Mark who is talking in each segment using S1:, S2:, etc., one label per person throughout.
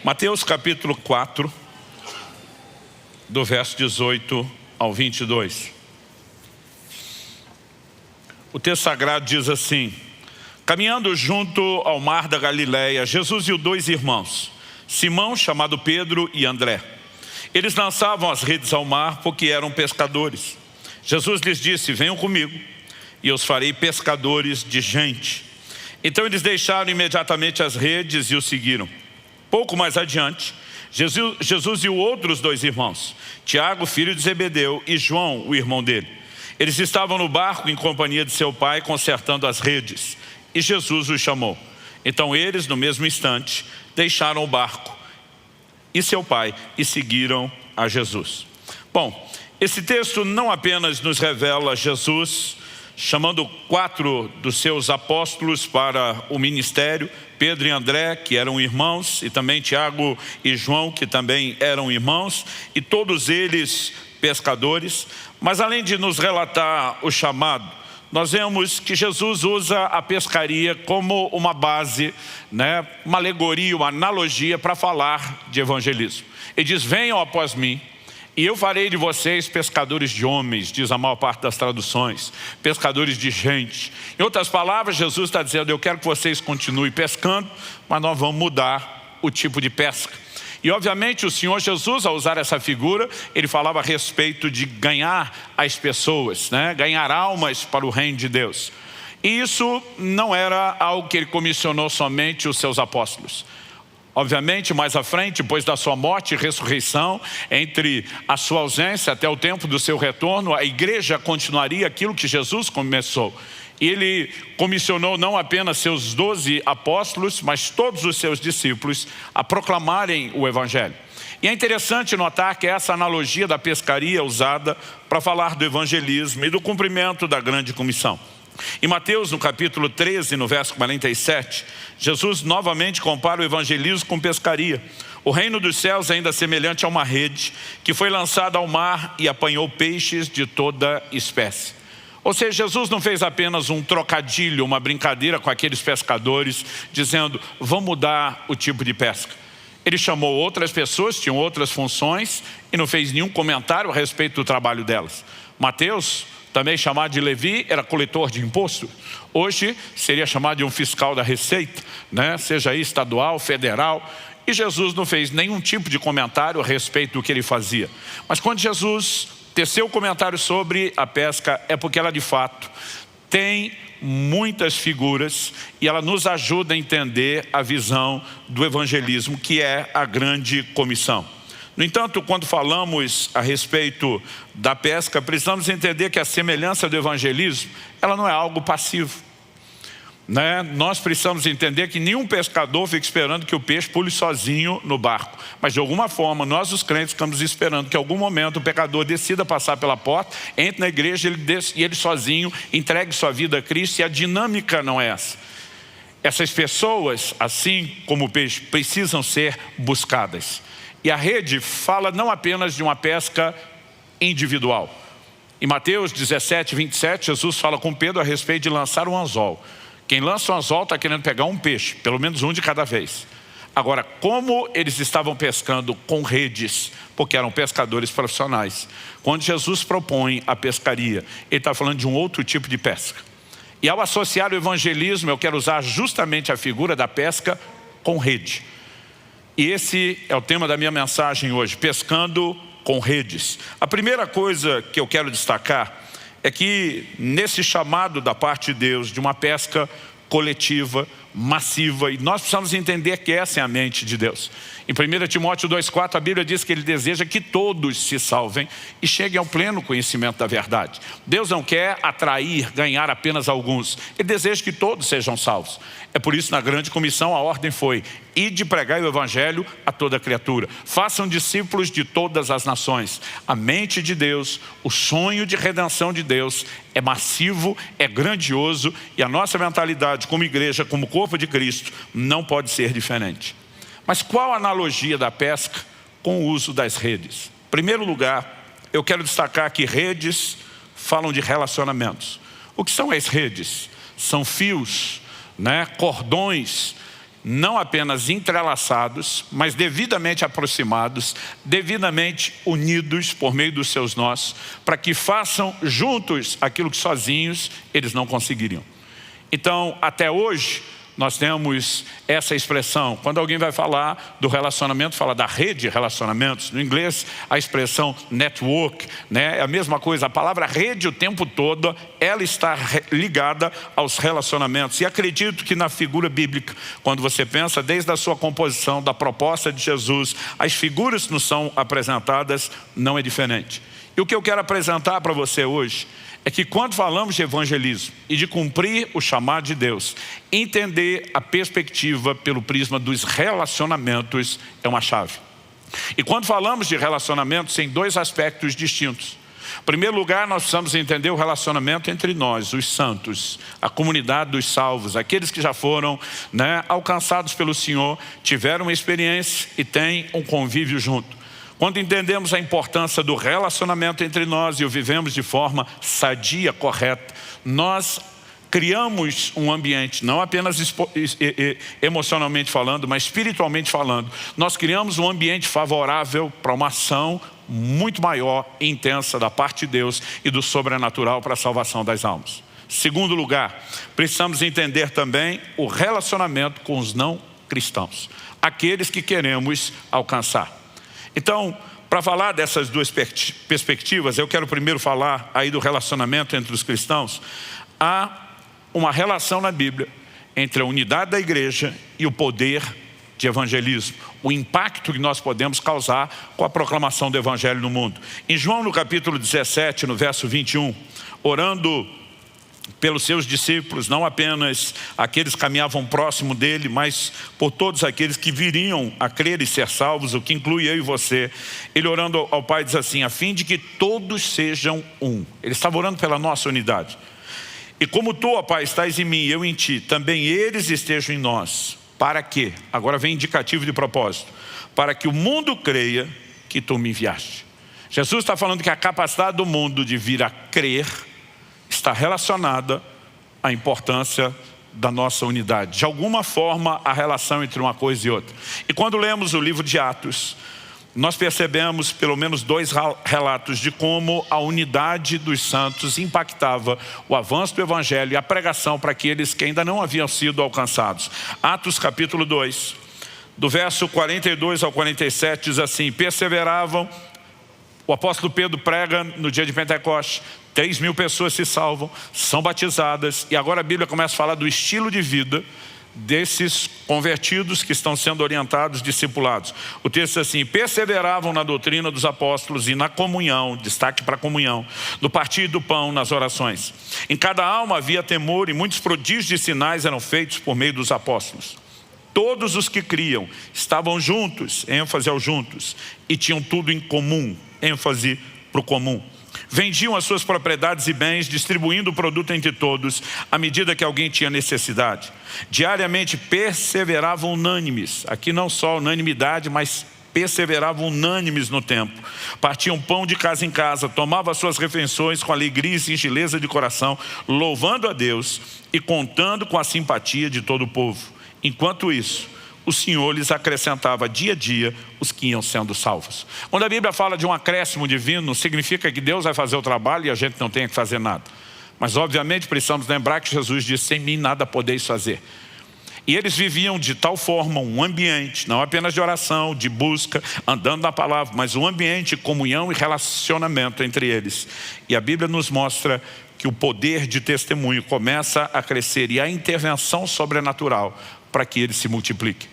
S1: Mateus capítulo 4, do verso 18 ao 22. O texto sagrado diz assim: caminhando junto ao mar da Galileia, Jesus e os dois irmãos, Simão, chamado Pedro, e André. Eles lançavam as redes ao mar porque eram pescadores. Jesus lhes disse: venham comigo e eu os farei pescadores de gente. Então eles deixaram imediatamente as redes e o seguiram. Pouco mais adiante, Jesus e os outros dois irmãos, Tiago, filho de Zebedeu, e João, o irmão dele. Eles estavam no barco em companhia de seu pai, consertando as redes. E Jesus os chamou. Então eles, no mesmo instante, deixaram o barco e seu pai e seguiram a Jesus. Bom, esse texto não apenas nos revela Jesus chamando 4 dos seus apóstolos para o ministério, Pedro e André, que eram irmãos, e também Tiago e João, que também eram irmãos, e todos eles pescadores. Mas além de nos relatar o chamado, nós vemos que Jesus usa a pescaria como uma base, uma alegoria, uma analogia para falar de evangelismo. Ele diz: venham após mim e eu farei de vocês pescadores de homens, diz a maior parte das traduções, pescadores de gente. Em outras palavras, Jesus está dizendo: eu quero que vocês continuem pescando, mas nós vamos mudar o tipo de pesca. E obviamente o Senhor Jesus, ao usar essa figura, ele falava a respeito de ganhar as pessoas, ganhar almas para o reino de Deus. E isso não era algo que ele comissionou somente os seus apóstolos. Obviamente, mais à frente, depois da sua morte e ressurreição, entre a sua ausência até o tempo do seu retorno, a igreja continuaria aquilo que Jesus começou. E ele comissionou não apenas seus 12 apóstolos, mas todos os seus discípulos a proclamarem o evangelho. E é interessante notar que essa analogia da pescaria é usada para falar do evangelismo e do cumprimento da grande comissão. Em Mateus, no capítulo 13, no verso 47, Jesus novamente compara o evangelismo com pescaria. O reino dos céus é ainda semelhante a uma rede que foi lançada ao mar e apanhou peixes de toda espécie. Ou seja, Jesus não fez apenas um trocadilho, uma brincadeira com aqueles pescadores, dizendo: vamos mudar o tipo de pesca. Ele chamou outras pessoas, tinham outras funções, e não fez nenhum comentário a respeito do trabalho delas. Mateus, também chamado de Levi, era coletor de imposto. Hoje seria chamado de um fiscal da Receita, seja aí estadual, federal. E Jesus não fez nenhum tipo de comentário a respeito do que ele fazia. Mas quando Jesus teceu o comentário sobre a pesca, é porque ela de fato tem muitas figuras e ela nos ajuda a entender a visão do evangelismo, que é a grande comissão. No entanto, quando falamos a respeito da pesca, precisamos entender que a semelhança do evangelismo, ela não é algo passivo. Nós precisamos entender que nenhum pescador fica esperando que o peixe pule sozinho no barco. Mas de alguma forma, nós os crentes estamos esperando que em algum momento o pecador decida passar pela porta, entre na igreja e ele sozinho entregue sua vida a Cristo, e a dinâmica não é essa. Essas pessoas, assim como o peixe, precisam ser buscadas. E a rede fala não apenas de uma pesca individual. Em Mateus 17, 27, Jesus fala com Pedro a respeito de lançar um anzol. Quem lança um anzol está querendo pegar um peixe, pelo menos um de cada vez. Agora, como eles estavam pescando com redes, porque eram pescadores profissionais, quando Jesus propõe a pescaria, ele está falando de um outro tipo de pesca. E ao associar o evangelismo, eu quero usar justamente a figura da pesca com rede. E esse é o tema da minha mensagem hoje: pescando com redes. A primeira coisa que eu quero destacar é que nesse chamado da parte de Deus de uma pesca coletiva, massiva, e nós precisamos entender que essa é a mente de Deus. Em 1 Timóteo 2,4, a Bíblia diz que ele deseja que todos se salvem e cheguem ao pleno conhecimento da verdade. Deus não quer atrair, ganhar apenas alguns. Ele deseja que todos sejam salvos. É por isso, na grande comissão, a ordem foi: ide pregar o evangelho a toda criatura. Façam discípulos de todas as nações. A mente de Deus, o sonho de redenção de Deus é massivo, é grandioso, e a nossa mentalidade como igreja, como corpo de Cristo, não pode ser diferente. Mas qual a analogia da pesca com o uso das redes? Em primeiro lugar, eu quero destacar que redes falam de relacionamentos. O que são as redes? São fios, cordões não apenas entrelaçados, mas devidamente aproximados, devidamente unidos por meio dos seus nós, para que façam juntos aquilo que sozinhos eles não conseguiriam. Então, até hoje, nós temos essa expressão. Quando alguém vai falar do relacionamento, fala da rede de relacionamentos. No inglês, a expressão network, né? É a mesma coisa. A palavra rede o tempo todo, ela está ligada aos relacionamentos. E acredito que na figura bíblica, quando você pensa desde a sua composição, da proposta de Jesus, as figuras que nos são apresentadas, não é diferente. E o que eu quero apresentar para você hoje é que quando falamos de evangelismo e de cumprir o chamado de Deus, entender a perspectiva pelo prisma dos relacionamentos é uma chave. E quando falamos de relacionamentos, tem dois aspectos distintos. Em primeiro lugar, nós precisamos entender o relacionamento entre nós, os santos, a comunidade dos salvos, aqueles que já foram, alcançados pelo Senhor, tiveram uma experiência e têm um convívio junto. Quando entendemos a importância do relacionamento entre nós e o vivemos de forma sadia, correta, nós criamos um ambiente, não apenas emocionalmente falando, mas espiritualmente falando. Nós criamos um ambiente favorável para uma ação muito maior e intensa da parte de Deus e do sobrenatural para a salvação das almas. Segundo lugar, precisamos entender também o relacionamento com os não cristãos, aqueles que queremos alcançar. Então, para falar dessas duas perspectivas, eu quero primeiro falar aí do relacionamento entre os cristãos. Há uma relação na Bíblia entre a unidade da igreja e o poder de evangelismo, o impacto que nós podemos causar com a proclamação do evangelho no mundo. Em João, no capítulo 17, no verso 21, orando pelos seus discípulos, não apenas aqueles que caminhavam próximo dele, mas por todos aqueles que viriam a crer e ser salvos, o que inclui eu e você. Ele orando ao Pai diz assim: a fim de que todos sejam um. Ele estava orando pela nossa unidade. E como tu, ó Pai, estás em mim e eu em ti, também eles estejam em nós. Para quê? Agora vem indicativo de propósito. Para que o mundo creia que tu me enviaste. Jesus está falando que a capacidade do mundo de vir a crer está relacionada à importância da nossa unidade. De alguma forma, a relação entre uma coisa e outra. E quando lemos o livro de Atos, nós percebemos pelo menos dois relatos de como a unidade dos santos impactava o avanço do evangelho e a pregação para aqueles que ainda não haviam sido alcançados. Atos capítulo 2, do verso 42 ao 47, diz assim: perseveravam. O apóstolo Pedro prega no dia de Pentecostes, 3.000 pessoas se salvam, são batizadas, e agora a Bíblia começa a falar do estilo de vida desses convertidos que estão sendo orientados, discipulados. O texto diz assim: perseveravam na doutrina dos apóstolos e na comunhão, destaque para a comunhão, no partir do pão, nas orações. Em cada alma havia temor e muitos prodígios e sinais eram feitos por meio dos apóstolos. Todos os que criam estavam juntos, ênfase ao juntos, e tinham tudo em comum, ênfase para o comum. Vendiam as suas propriedades e bens, distribuindo o produto entre todos, à medida que alguém tinha necessidade. Diariamente perseveravam unânimes, aqui não só unanimidade, mas perseveravam unânimes no tempo. Partiam pão de casa em casa, tomavam as suas refeições com alegria e singeleza de coração, louvando a Deus e contando com a simpatia de todo o povo. Enquanto isso, o Senhor lhes acrescentava dia a dia os que iam sendo salvos. Quando a Bíblia fala de um acréscimo divino, não significa que Deus vai fazer o trabalho e a gente não tenha que fazer nada. Mas obviamente precisamos lembrar que Jesus disse: sem mim nada podeis fazer. E eles viviam de tal forma um ambiente, não apenas de oração, de busca, andando na palavra, mas um ambiente de comunhão e relacionamento entre eles. E a Bíblia nos mostra que o poder de testemunho começa a crescer e a intervenção sobrenatural para que ele se multiplique.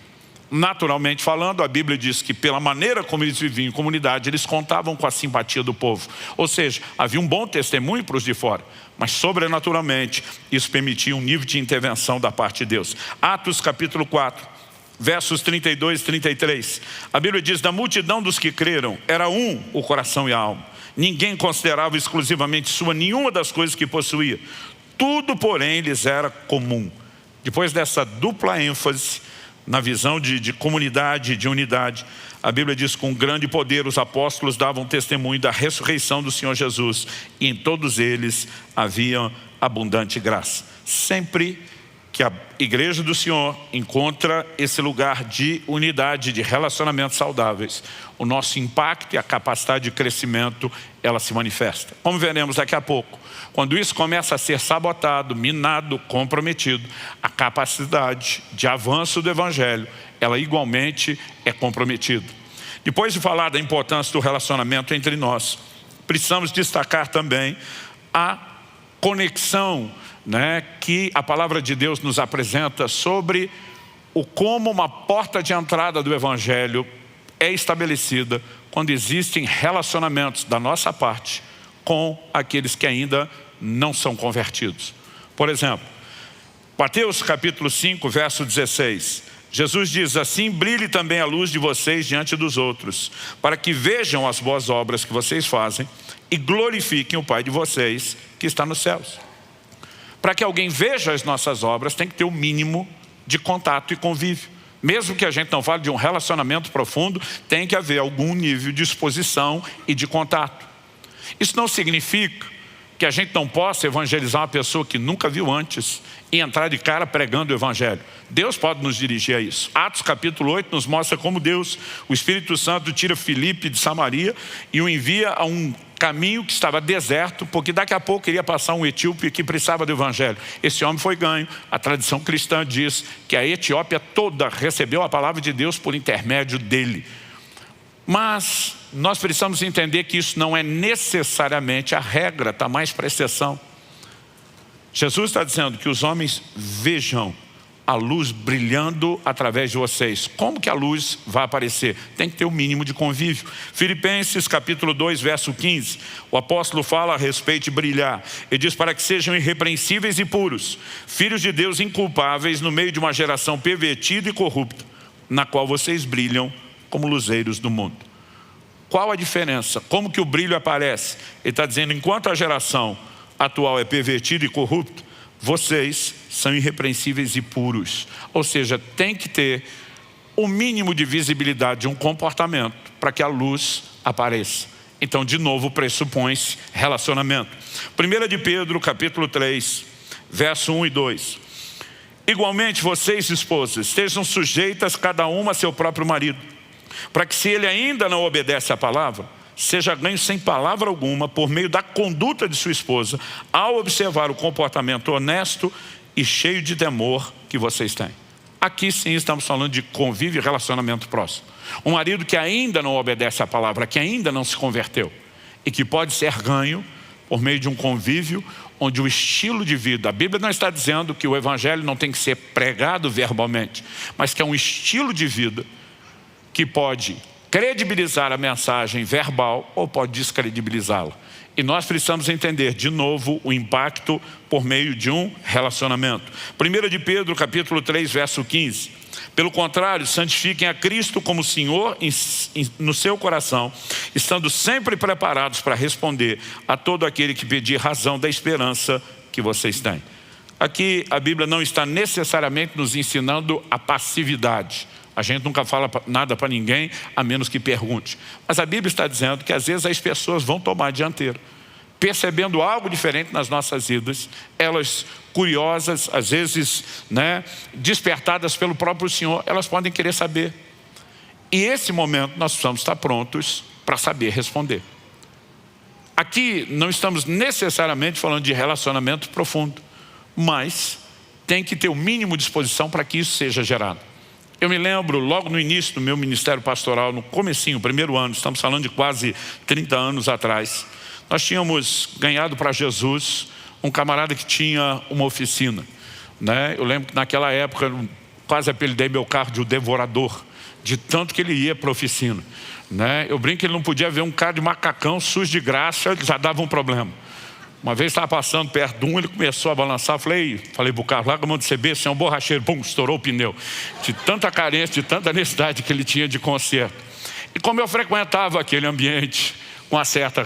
S1: Naturalmente falando, a Bíblia diz que pela maneira como eles viviam em comunidade, eles contavam com a simpatia do povo. Ou seja, havia um bom testemunho para os de fora, mas sobrenaturalmente isso permitia um nível de intervenção da parte de Deus. Atos capítulo 4, versos 32 e 33. A Bíblia diz: da multidão dos que creram, era um o coração e a alma. Ninguém considerava exclusivamente sua nenhuma das coisas que possuía. Tudo, porém, lhes era comum. Depois dessa dupla ênfase na visão de comunidade, de unidade, a Bíblia diz: com grande poder os apóstolos davam testemunho da ressurreição do Senhor Jesus, e em todos eles havia abundante graça. Sempre que a igreja do Senhor encontra esse lugar de unidade, de relacionamentos saudáveis, o nosso impacto e a capacidade de crescimento, ela se manifesta. Como veremos daqui a pouco, quando isso começa a ser sabotado, minado, comprometido, a capacidade de avanço do Evangelho, ela igualmente é comprometida. Depois de falar da importância do relacionamento entre nós, precisamos destacar também a conexão, que a palavra de Deus nos apresenta sobre como uma porta de entrada do Evangelho é estabelecida quando existem relacionamentos da nossa parte com aqueles que ainda não são convertidos. Por exemplo, Mateus capítulo 5, verso 16. Jesus diz assim: brilhe também a luz de vocês diante dos outros, para que vejam as boas obras que vocês fazem e glorifiquem o Pai de vocês que está nos céus. Para que alguém veja as nossas obras, tem que ter o mínimo de contato e convívio. Mesmo que a gente não fale de um relacionamento profundo, tem que haver algum nível de exposição e de contato. Isso não significa que a gente não possa evangelizar uma pessoa que nunca viu antes e entrar de cara pregando o Evangelho. Deus pode nos dirigir a isso. Atos capítulo 8 nos mostra como Deus, o Espírito Santo, tira Filipe de Samaria e o envia a um caminho que estava deserto, porque daqui a pouco iria passar um etíope que precisava do Evangelho. Esse homem foi ganho. A tradição cristã diz que a Etiópia toda recebeu a palavra de Deus por intermédio dele. Mas nós precisamos entender que isso não é necessariamente a regra, está mais para exceção. Jesus está dizendo que os homens vejam a luz brilhando através de vocês. Como que a luz vai aparecer? Tem que ter o mínimo de convívio. Filipenses capítulo 2, verso 15. O apóstolo fala a respeito de brilhar. Ele diz: para que sejam irrepreensíveis e puros, filhos de Deus inculpáveis no meio de uma geração pervertida e corrupta, na qual vocês brilham como luzeiros do mundo. Qual a diferença? Como que o brilho aparece? Ele está dizendo, enquanto a geração atual é pervertida e corrupta, vocês são irrepreensíveis e puros. Ou seja, tem que ter o mínimo de visibilidade de um comportamento para que a luz apareça. Então, de novo, pressupõe-se relacionamento. 1 de Pedro, capítulo 3, verso 1 e 2. Igualmente, vocês, esposas, estejam sujeitas cada uma a seu próprio marido, para que, se ele ainda não obedece à palavra, seja ganho sem palavra alguma por meio da conduta de sua esposa, ao observar o comportamento honesto e cheio de temor que vocês têm. Aqui sim estamos falando de convívio e relacionamento próximo. Um marido que ainda não obedece à palavra, que ainda não se converteu e que pode ser ganho por meio de um convívio onde o estilo de vida, a Bíblia não está dizendo que o Evangelho não tem que ser pregado verbalmente, mas que é um estilo de vida que pode credibilizar a mensagem verbal ou pode descredibilizá-la. E nós precisamos entender, de novo, o impacto por meio de um relacionamento. 1 de Pedro, capítulo 3, verso 15. Pelo contrário, santifiquem a Cristo como Senhor no seu coração, estando sempre preparados para responder a todo aquele que pedir razão da esperança que vocês têm. Aqui a Bíblia não está necessariamente nos ensinando a passividade. A gente nunca fala nada para ninguém, a menos que pergunte. Mas a Bíblia está dizendo que às vezes as pessoas vão tomar a dianteira, percebendo algo diferente nas nossas vidas, elas curiosas, às vezes despertadas pelo próprio Senhor, elas podem querer saber. E esse momento nós precisamos estar prontos para saber responder. Aqui não estamos necessariamente falando de relacionamento profundo, mas tem que ter o mínimo de disposição para que isso seja gerado. Eu me lembro, logo no início do meu ministério pastoral, no comecinho, primeiro ano, estamos falando de quase 30 anos atrás, nós tínhamos ganhado para Jesus um camarada que tinha uma oficina. Eu lembro que naquela época, eu quase apelidei meu carro de o devorador, de tanto que ele ia para a oficina. Eu brinco que ele não podia ver um cara de macacão sujo de graxa, ele já dava um problema. Uma vez estava passando perto de um, ele começou a balançar, falei para o carro, larga a mão de CB, você é um borracheiro, pum, estourou o pneu. De tanta carência, de tanta necessidade que ele tinha de conserto. E como eu frequentava aquele ambiente com uma certa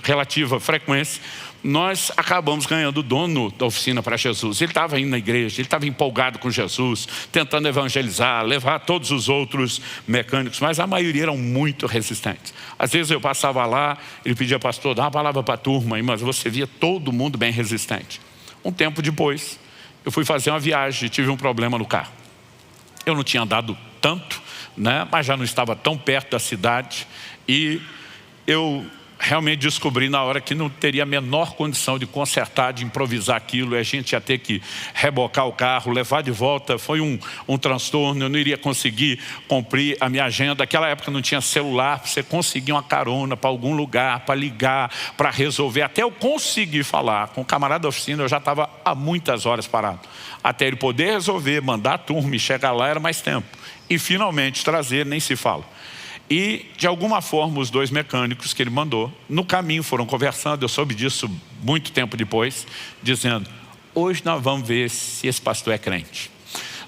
S1: relativa frequência, nós acabamos ganhando o dono da oficina para Jesus. Ele estava indo na igreja, ele estava empolgado com Jesus, tentando evangelizar, levar todos os outros mecânicos, mas a maioria eram muito resistentes. Às vezes eu passava lá, ele pedia, pastor, dá uma palavra para a turma, mas você via todo mundo bem resistente. Um tempo depois, eu fui fazer uma viagem e tive um problema no carro. Eu não tinha andado tanto, né? Mas já não estava tão perto da cidade. E eu realmente descobri na hora que não teria a menor condição de consertar, de improvisar aquilo. E a gente ia ter que rebocar o carro, levar de volta. Foi um transtorno, eu não iria conseguir cumprir a minha agenda. Naquela época não tinha celular, para você conseguir uma carona para algum lugar, para ligar, para resolver. Até eu conseguir falar com o camarada da oficina, eu já estava há muitas horas parado. Até ele poder resolver, mandar a turma e chegar lá era mais tempo. E finalmente trazer, nem se fala. E de alguma forma os dois mecânicos que ele mandou, no caminho foram conversando, eu soube disso muito tempo depois, dizendo, hoje nós vamos ver se esse pastor é crente.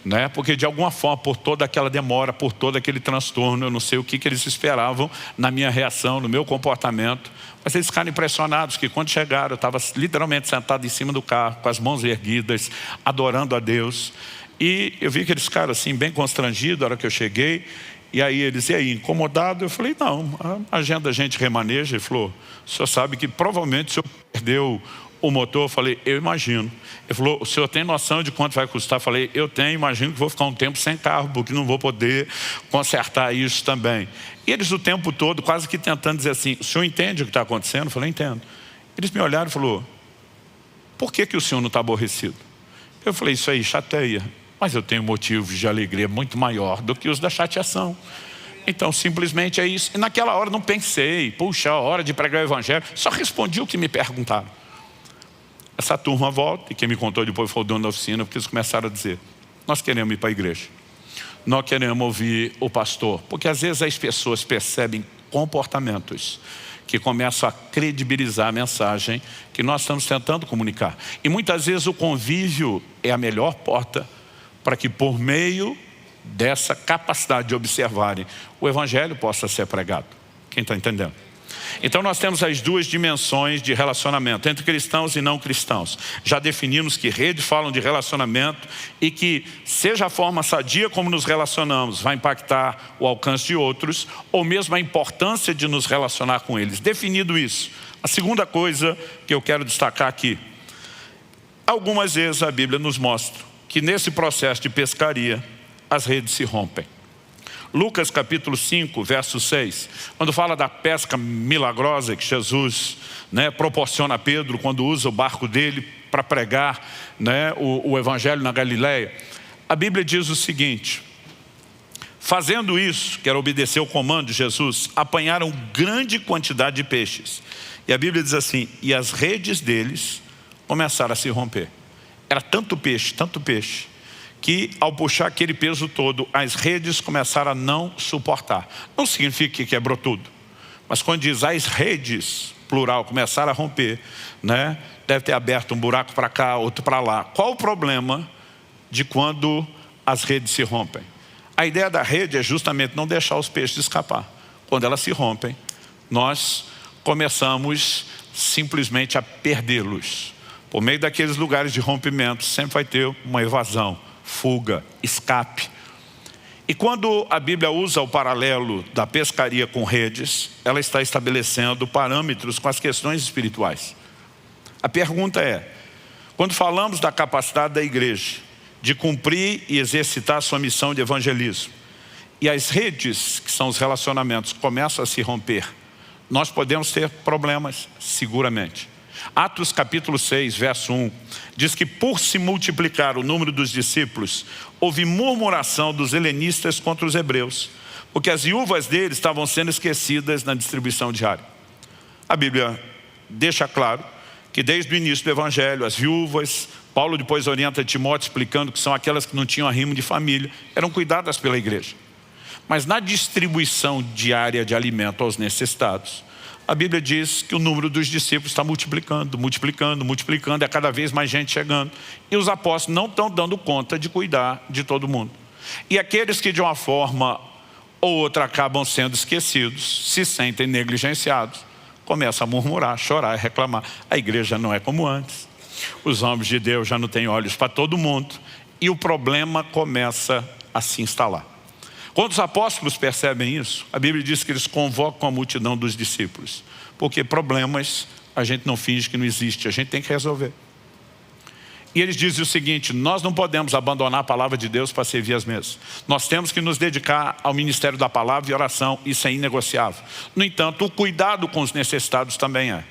S1: Né? Porque de alguma forma, por toda aquela demora, por todo aquele transtorno, eu não sei o que eles esperavam na minha reação, no meu comportamento, mas eles ficaram impressionados que quando chegaram, eu estava literalmente sentado em cima do carro, com as mãos erguidas, adorando a Deus. E eu vi que eles ficaram assim, bem constrangidos na hora que eu cheguei. E aí eles, e aí, incomodado? Eu falei, não, a agenda a gente remaneja. Ele falou, o senhor sabe que provavelmente o senhor perdeu o motor? Eu falei, eu imagino. Ele falou, o senhor tem noção de quanto vai custar? Eu falei, eu tenho, imagino que vou ficar um tempo sem carro, porque não vou poder consertar isso também. E eles o tempo todo quase que tentando dizer assim, o senhor entende o que está acontecendo? Eu falei, entendo. Eles me olharam e falaram, por que o senhor não está aborrecido? Eu falei, isso aí chateia. Mas eu tenho motivos de alegria muito maior do que os da chateação. Então, simplesmente é isso. E naquela hora não pensei, puxa, a hora de pregar o evangelho. Só respondi o que me perguntaram. Essa turma volta, e quem me contou depois foi o dono da oficina, porque eles começaram a dizer, nós queremos ir para a igreja. Nós queremos ouvir o pastor. Porque às vezes as pessoas percebem comportamentos que começam a credibilizar a mensagem que nós estamos tentando comunicar. E muitas vezes o convívio é a melhor porta para que por meio dessa capacidade de observarem, o evangelho possa ser pregado. Quem está entendendo? Então nós temos as duas dimensões de relacionamento, entre cristãos e não cristãos. Já definimos que redes falam de relacionamento e que seja a forma sadia como nos relacionamos, vai impactar o alcance de outros, ou mesmo a importância de nos relacionar com eles. Definido isso, a segunda coisa que eu quero destacar aqui, algumas vezes a Bíblia nos mostra que nesse processo de pescaria, as redes se rompem. Lucas capítulo 5, verso 6, quando fala da pesca milagrosa que Jesus proporciona a Pedro, quando usa o barco dele para pregar o evangelho na Galileia, a Bíblia diz o seguinte, fazendo isso, que era obedecer o comando de Jesus, apanharam grande quantidade de peixes. E a Bíblia diz assim, e as redes deles começaram a se romper. Era tanto peixe, que ao puxar aquele peso todo, as redes começaram a não suportar. Não significa que quebrou tudo. Mas quando diz as redes, plural, começaram a romper, deve ter aberto um buraco para cá, outro para lá. Qual o problema de quando as redes se rompem? A ideia da rede é justamente não deixar os peixes escapar. Quando elas se rompem, nós começamos simplesmente a perdê-los. Por meio daqueles lugares de rompimento, sempre vai ter uma evasão, fuga, escape. E quando a Bíblia usa o paralelo da pescaria com redes, ela está estabelecendo parâmetros com as questões espirituais. A pergunta é, quando falamos da capacidade da igreja de cumprir e exercitar sua missão de evangelismo, e as redes, que são os relacionamentos, começam a se romper, nós podemos ter problemas, seguramente. Atos capítulo 6, verso 1, diz que por se multiplicar o número dos discípulos, houve murmuração dos helenistas contra os hebreus, porque as viúvas deles estavam sendo esquecidas na distribuição diária. A Bíblia deixa claro que desde o início do evangelho, as viúvas, Paulo depois orienta Timóteo explicando que são aquelas que não tinham arrimo de família, eram cuidadas pela igreja. Mas na distribuição diária de alimento aos necessitados, a Bíblia diz que o número dos discípulos está multiplicando, é cada vez mais gente chegando. E os apóstolos não estão dando conta de cuidar de todo mundo. E aqueles que de uma forma ou outra acabam sendo esquecidos, se sentem negligenciados, começam a murmurar, chorar e reclamar. A igreja não é como antes. Os homens de Deus já não têm olhos para todo mundo. E o problema começa a se instalar. Quando os apóstolos percebem isso, a Bíblia diz que eles convocam a multidão dos discípulos. Porque problemas a gente não finge que não existe, a gente tem que resolver. E eles dizem o seguinte: nós não podemos abandonar a palavra de Deus para servir as mesas. Nós temos que nos dedicar ao ministério da palavra e oração, isso é inegociável. No entanto, o cuidado com os necessitados também é.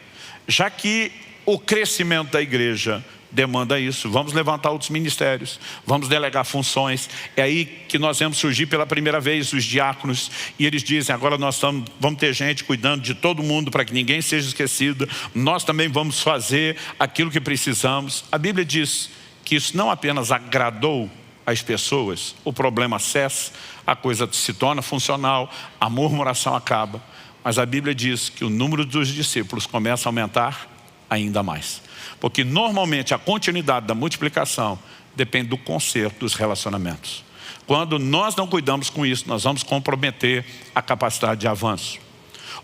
S1: Já que o crescimento da igreja demanda isso, vamos levantar outros ministérios, vamos delegar funções. É aí que nós vemos surgir pela primeira vez os diáconos, e eles dizem: agora nós vamos ter gente cuidando de todo mundo para que ninguém seja esquecido, nós também vamos fazer aquilo que precisamos. A Bíblia diz que isso não apenas agradou as pessoas, o problema cessa, a coisa se torna funcional, a murmuração acaba, mas a Bíblia diz que o número dos discípulos começa a aumentar ainda mais. Porque normalmente a continuidade da multiplicação depende do conserto dos relacionamentos. Quando nós não cuidamos com isso, nós vamos comprometer a capacidade de avanço.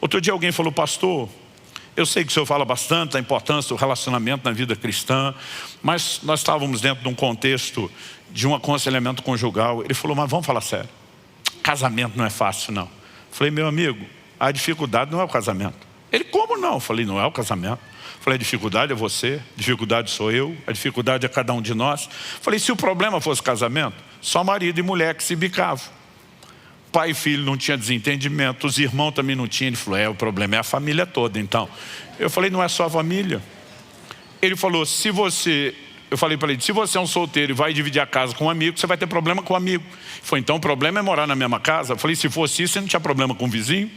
S1: Outro dia alguém falou: pastor, eu sei que o senhor fala bastante da importância do relacionamento na vida cristã, mas nós estávamos dentro de um contexto de um aconselhamento conjugal. Ele falou: mas vamos falar sério, casamento não é fácil não. Eu falei: meu amigo, a dificuldade não é o casamento. Ele: como não? Eu falei: não é o casamento. Falei: a dificuldade é você, a dificuldade sou eu, a dificuldade é cada um de nós. Falei: se o problema fosse casamento, só marido e mulher que se bicavam. Pai e filho não tinha desentendimento, os irmãos também não tinham. Ele falou: o problema é a família toda então. Eu falei: não é só a família. Ele falou: eu falei para ele: se você é um solteiro e vai dividir a casa com um amigo, você vai ter problema com o amigo. Ele falou: então o problema é morar na mesma casa? Eu falei: se fosse isso, você não tinha problema com o vizinho,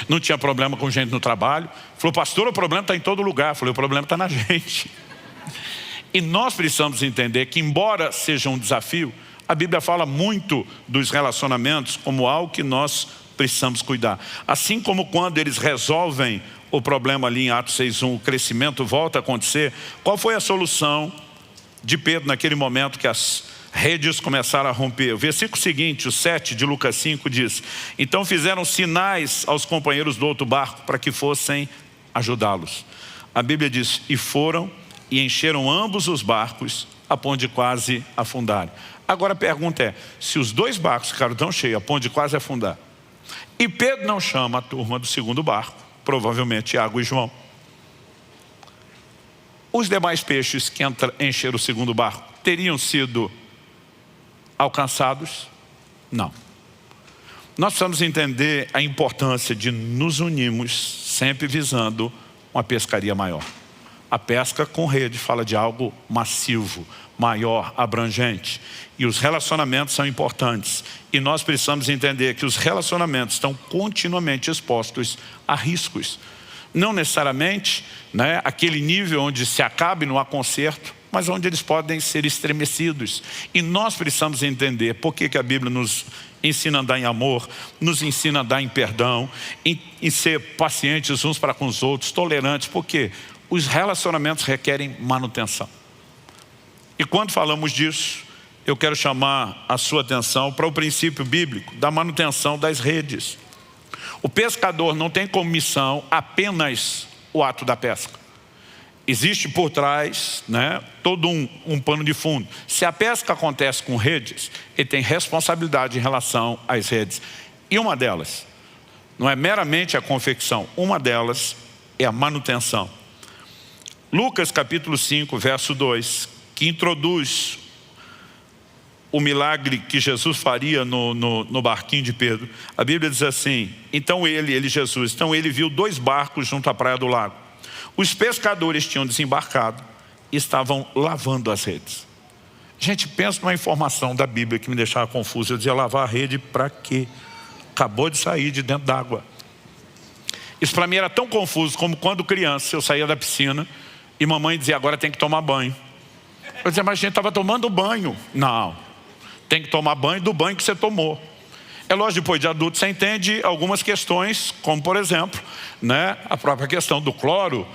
S1: não tinha problema com gente no trabalho. Ele falou: pastor, o problema está em todo lugar. Eu falei: o problema está na gente. E nós precisamos entender que, embora seja um desafio, a Bíblia fala muito dos relacionamentos como algo que nós precisamos cuidar. Assim como quando eles resolvem o problema ali em Atos 6:1, o crescimento volta a acontecer. Qual foi a solução de Pedro naquele momento que as redes começaram a romper? O versículo seguinte, o 7 de Lucas 5 diz: então fizeram sinais aos companheiros do outro barco para que fossem ajudá-los. A Bíblia diz: e foram e encheram ambos os barcos a ponto de quase afundarem. Agora a pergunta é: se os dois barcos ficaram tão cheios a ponto de quase afundar, e Pedro não chama a turma do segundo barco, provavelmente Tiago e João, os demais peixes que encheram o segundo barco teriam sido alcançados? Não. Nós precisamos entender a importância de nos unirmos sempre visando uma pescaria maior. A pesca com rede fala de algo massivo, maior, abrangente. E os relacionamentos são importantes. E nós precisamos entender que os relacionamentos estão continuamente expostos a riscos. Não necessariamente aquele nível onde se acabe, não há conserto, mas onde eles podem ser estremecidos. E nós precisamos entender por que a Bíblia nos ensina a andar em amor, nos ensina a andar em perdão, em ser pacientes uns para com os outros, tolerantes. Por quê? Os relacionamentos requerem manutenção. E quando falamos disso, eu quero chamar a sua atenção para o princípio bíblico da manutenção das redes. O pescador não tem como missão apenas o ato da pesca. Existe por trás todo um pano de fundo. Se a pesca acontece com redes, ele tem responsabilidade em relação às redes. E uma delas, não é meramente a confecção, uma delas é a manutenção. Lucas capítulo 5, verso 2, que introduz o milagre que Jesus faria no barquinho de Pedro. A Bíblia diz assim: então Jesus viu 2 barcos junto à praia do lago. Os pescadores tinham desembarcado e estavam lavando as redes. Gente, pensa numa informação da Bíblia que me deixava confuso. Eu dizia: lavar a rede para quê? Acabou de sair de dentro d'água. Isso para mim era tão confuso como quando criança eu saía da piscina e mamãe dizia: agora tem que tomar banho. Eu dizia: mas a gente estava tomando banho. Não, tem que tomar banho do banho que você tomou. É lógico, depois de adulto você entende algumas questões, como por exemplo, a própria questão do cloro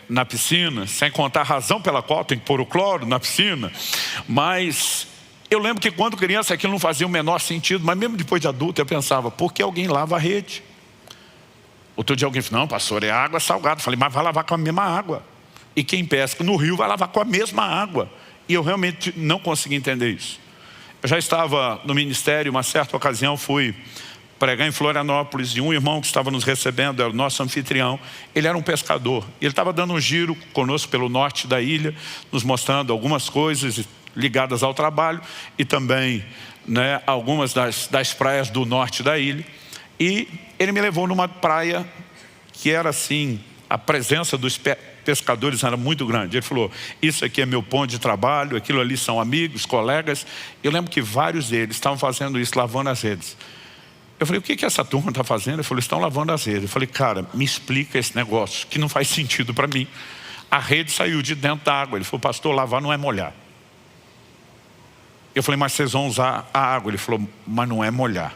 S1: na piscina, sem contar a razão pela qual tem que pôr o cloro na piscina. Mas eu lembro que quando criança aquilo não fazia o menor sentido, mas mesmo depois de adulto eu pensava: por que alguém lava a rede? Outro dia alguém falou: não, pastor, é água salgada. Eu falei: mas vai lavar com a mesma água. E quem pesca no rio vai lavar com a mesma água. E eu realmente não consegui entender isso. Eu já estava no ministério, uma certa ocasião fui pregar em Florianópolis, e um irmão que estava nos recebendo, era o nosso anfitrião, ele era um pescador. Ele estava dando um giro conosco pelo norte da ilha, nos mostrando algumas coisas ligadas ao trabalho e também, né, algumas das praias do norte da ilha. E ele me levou numa praia que era assim, a presença dos pescadores era muito grande. Ele falou, isso aqui é meu ponto de trabalho, aquilo ali são amigos, colegas. Eu lembro que vários deles estavam fazendo isso, lavando as redes. Eu falei, o que essa turma está fazendo? Ele falou, estão lavando as redes. Eu falei, cara, me explica esse negócio, que não faz sentido para mim. A rede saiu de dentro da água. Ele falou, pastor, lavar não é molhar. Eu falei, mas vocês vão usar a água. Ele falou, mas não é molhar.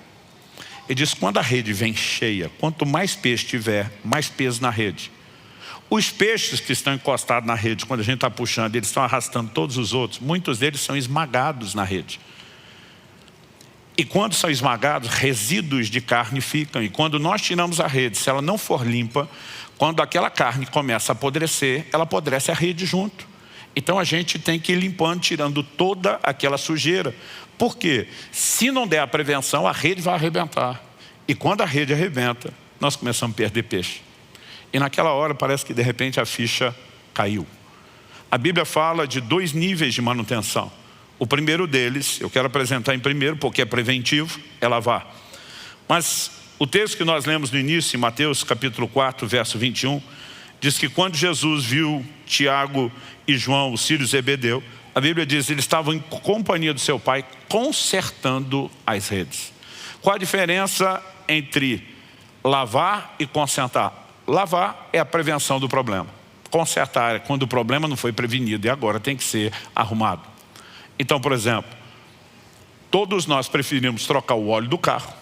S1: Ele disse, quando a rede vem cheia, quanto mais peixe tiver, mais peso na rede. Os peixes que estão encostados na rede, quando a gente está puxando, eles estão arrastando todos os outros, muitos deles são esmagados na rede. E quando são esmagados, resíduos de carne ficam. E quando nós tiramos a rede, se ela não for limpa, quando aquela carne começa a apodrecer, ela apodrece a rede junto. Então a gente tem que ir limpando, tirando toda aquela sujeira. Por quê? Se não der a prevenção, a rede vai arrebentar. E quando a rede arrebenta, nós começamos a perder peixe. E naquela hora parece que de repente a ficha caiu. A Bíblia fala de 2 níveis de manutenção. O primeiro deles, eu quero apresentar em primeiro, porque é preventivo, é lavar. Mas o texto que nós lemos no início, em Mateus capítulo 4, verso 21, diz que quando Jesus viu Tiago e João, os filhos de Zebedeu, a Bíblia diz que eles estavam em companhia do seu pai, consertando as redes. Qual a diferença entre lavar e consertar? Lavar é a prevenção do problema. Consertar é quando o problema não foi prevenido e agora tem que ser arrumado. Então, por exemplo, todos nós preferimos trocar o óleo do carro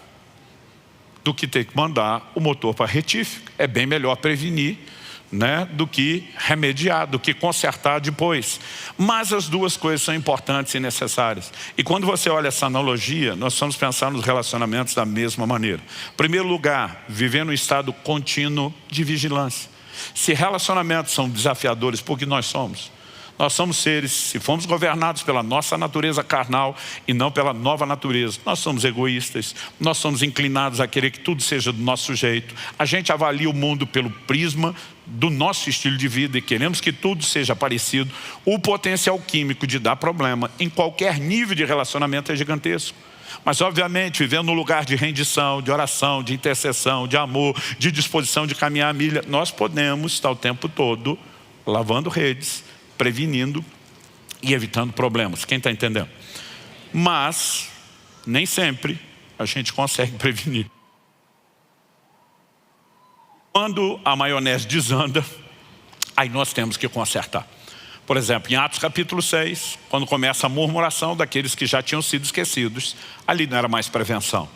S1: do que ter que mandar o motor para retífica. É bem melhor prevenir, né, do que remediar, do que consertar depois. Mas as duas coisas são importantes e necessárias. E quando você olha essa analogia, nós vamos pensar nos relacionamentos da mesma maneira. Em primeiro lugar, viver num estado contínuo de vigilância. Se relacionamentos são desafiadores, porque nós somos seres, se fomos governados pela nossa natureza carnal e não pela nova natureza, nós somos egoístas, nós somos inclinados a querer que tudo seja do nosso jeito. A gente avalia o mundo pelo prisma do nosso estilo de vida e queremos que tudo seja parecido. O potencial químico de dar problema em qualquer nível de relacionamento é gigantesco. Mas obviamente, vivendo num lugar de rendição, de oração, de intercessão, de amor, de disposição de caminhar a milha, nós podemos estar o tempo todo lavando redes, prevenindo e evitando problemas. Quem está entendendo? Mas nem sempre a gente consegue prevenir. Quando a maionese desanda, aí nós temos que consertar. Por exemplo, em Atos capítulo 6, quando começa a murmuração daqueles que já tinham sido esquecidos, ali não era mais prevenção.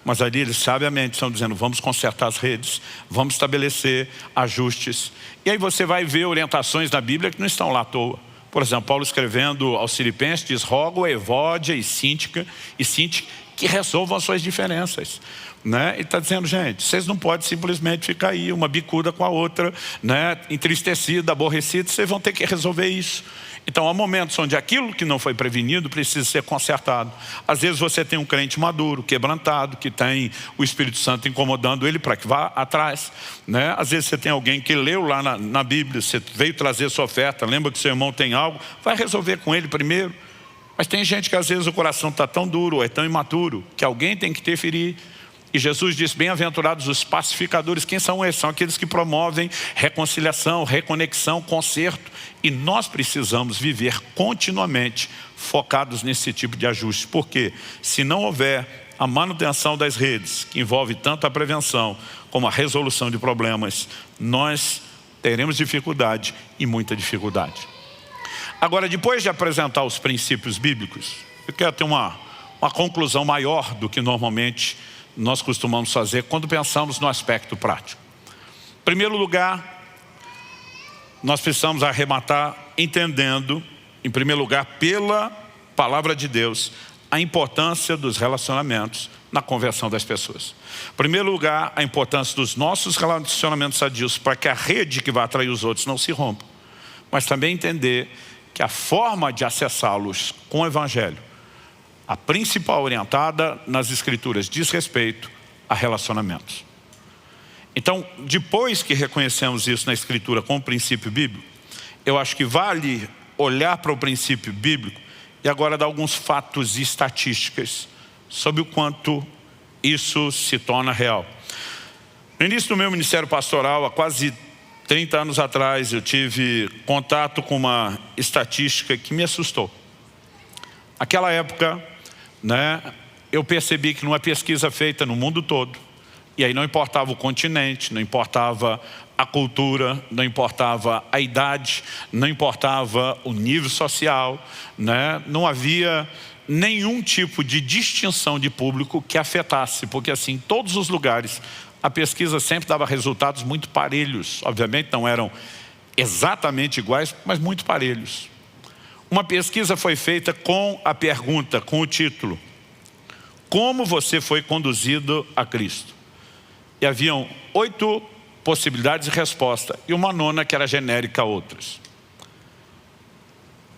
S1: Mas ali eles sabiamente estão dizendo, vamos consertar as redes, vamos estabelecer ajustes. E aí você vai ver orientações na Bíblia que não estão lá à toa. Por exemplo, Paulo escrevendo aos Filipenses diz, rogo a Evódia e Síntica que resolvam as suas diferenças. Né? Ele está dizendo, gente, vocês não podem simplesmente ficar aí, uma bicuda com a outra, né? Entristecida, aborrecida, vocês vão ter que resolver isso. Então há momentos onde aquilo que não foi prevenido precisa ser consertado. Às vezes você tem um crente maduro, quebrantado, que tem o Espírito Santo incomodando ele para que vá atrás, né? Às vezes você tem alguém que leu lá na Bíblia, você veio trazer sua oferta, lembra que seu irmão tem algo, vai resolver com ele primeiro. Mas tem gente que às vezes o coração está tão duro, ou é tão imaturo, que alguém tem que interferir. E Jesus diz, bem-aventurados os pacificadores. Quem são esses? São aqueles que promovem reconciliação, reconexão, conserto. E nós precisamos viver continuamente focados nesse tipo de ajuste. Porque se não houver a manutenção das redes, que envolve tanto a prevenção como a resolução de problemas, nós teremos dificuldade e muita dificuldade. Agora, depois de apresentar os princípios bíblicos, eu quero ter uma conclusão maior do que normalmente nós costumamos fazer quando pensamos no aspecto prático. Em primeiro lugar, nós precisamos arrematar entendendo, em primeiro lugar, pela palavra de Deus, a importância dos relacionamentos na conversão das pessoas. Em primeiro lugar, a importância dos nossos relacionamentos sadios para que a rede que vai atrair os outros não se rompa. Mas também entender que a forma de acessá-los com o Evangelho, a principal orientada nas Escrituras, diz respeito a relacionamentos. Então, depois que reconhecemos isso na Escritura como princípio bíblico, eu acho que vale olhar para o princípio bíblico e agora dar alguns fatos e estatísticas sobre o quanto isso se torna real. No início do meu ministério pastoral, há quase 30 anos atrás, eu tive contato com uma estatística que me assustou. Naquela época, eu percebi que numa pesquisa feita no mundo todo, e aí não importava o continente, não importava a cultura, não importava a idade, não importava o nível social, não havia nenhum tipo de distinção de público que afetasse, porque assim, em todos os lugares, a pesquisa sempre dava resultados muito parelhos. Obviamente não eram exatamente iguais, mas muito parelhos. Uma pesquisa foi feita com a pergunta, com o título: como você foi conduzido a Cristo? E haviam 8 possibilidades de resposta e uma nona que era genérica a outras.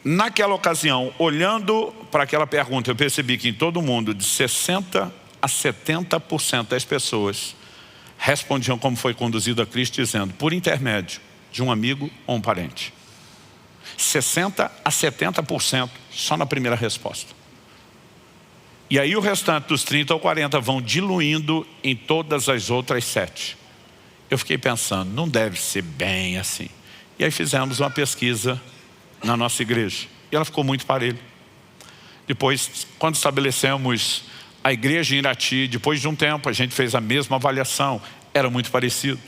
S1: Naquela ocasião, olhando para aquela pergunta, eu percebi que em todo mundo, de 60% a 70% das pessoas respondiam como foi conduzido a Cristo, dizendo, por intermédio de um amigo ou um parente. 60% a 70% só na primeira resposta. E aí o restante dos 30% ou 40% vão diluindo em todas as outras 7. Eu fiquei pensando, não deve ser bem assim. E aí fizemos uma pesquisa na nossa igreja. E ela ficou muito parelha. Depois, quando estabelecemos a igreja em Irati, depois de um tempo, a gente fez a mesma avaliação. Era muito parecido.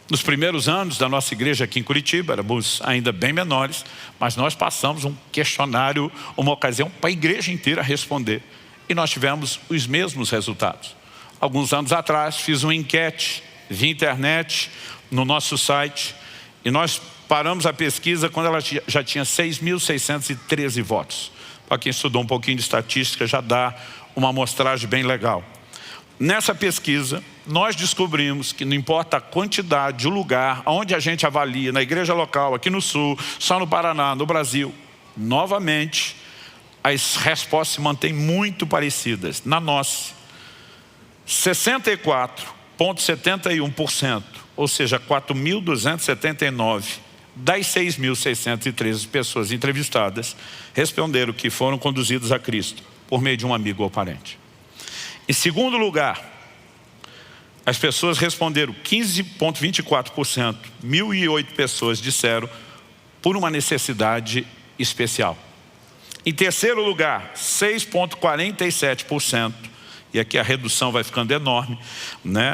S1: Nos primeiros anos da nossa igreja aqui em Curitiba, éramos ainda bem menores, mas nós passamos um questionário, uma ocasião para a igreja inteira responder. E nós tivemos os mesmos resultados. Alguns anos atrás, fiz uma enquete via internet no nosso site. E nós paramos a pesquisa quando ela já tinha 6.613 votos. Para quem estudou um pouquinho de estatística, já dá uma amostragem bem legal. Nessa pesquisa, nós descobrimos que não importa a quantidade, o lugar, onde a gente avalia, na igreja local, aqui no Sul, só no Paraná, no Brasil, novamente, as respostas se mantêm muito parecidas. Na nossa, 64,71%, ou seja, 4.279 das 6.613 pessoas entrevistadas responderam que foram conduzidos a Cristo por meio de um amigo ou parente. Em segundo lugar, as pessoas responderam 15,24%, 1.008 pessoas disseram por uma necessidade especial. Em terceiro lugar, 6,47%, e aqui a redução vai ficando enorme,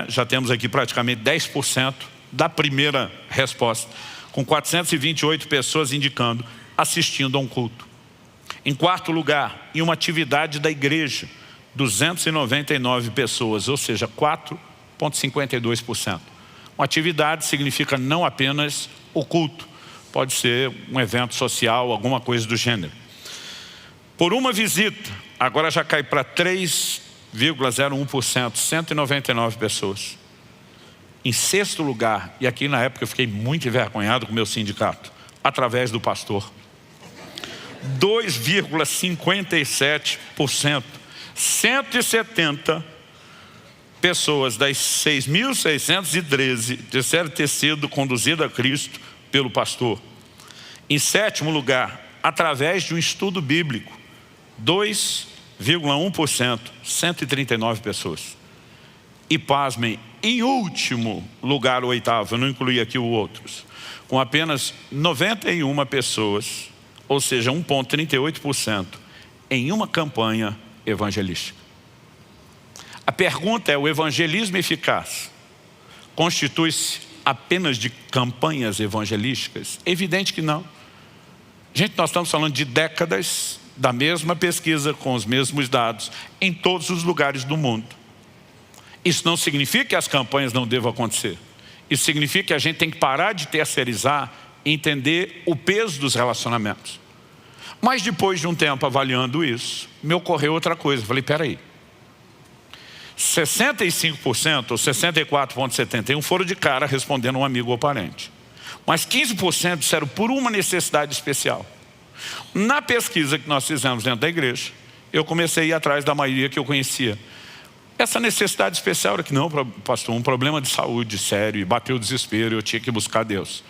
S1: já temos aqui praticamente 10% da primeira resposta, com 428 pessoas indicando assistindo a um culto. Em quarto lugar, em uma atividade da igreja, 299 pessoas, ou seja, 4,52%. Uma atividade significa não apenas o culto, pode ser um evento social, alguma coisa do gênero. Por uma visita, agora já cai para 3,01%, 199 pessoas. Em sexto lugar, e aqui na época eu fiquei muito envergonhado com o meu sindicato, através do pastor, 2,57%, 170 pessoas das 6.613 disseram ter sido conduzidas a Cristo pelo pastor. Em sétimo lugar, através de um estudo bíblico, 2,1%, 139 pessoas. E pasmem, em último lugar, o oitavo, eu não incluí aqui os outros, com apenas 91 pessoas, ou seja, 1,38%, em uma campanha evangelística. A pergunta é, o evangelismo eficaz constitui-se apenas de campanhas evangelísticas? Evidente que não. Gente, nós estamos falando de décadas da mesma pesquisa, com os mesmos dados, em todos os lugares do mundo. Isso não significa que as campanhas não devam acontecer. Isso significa que a gente tem que parar de terceirizar e entender o peso dos relacionamentos. Mas depois de um tempo avaliando isso, me ocorreu outra coisa. Eu falei, peraí, 65% ou 64,71% foram de cara respondendo um amigo ou parente. Mas 15% disseram por uma necessidade especial. Na pesquisa que nós fizemos dentro da igreja, eu comecei a ir atrás da maioria que eu conhecia. Essa necessidade especial era que não, pastor, um problema de saúde sério, e bateu o desespero, e eu tinha que buscar Deus.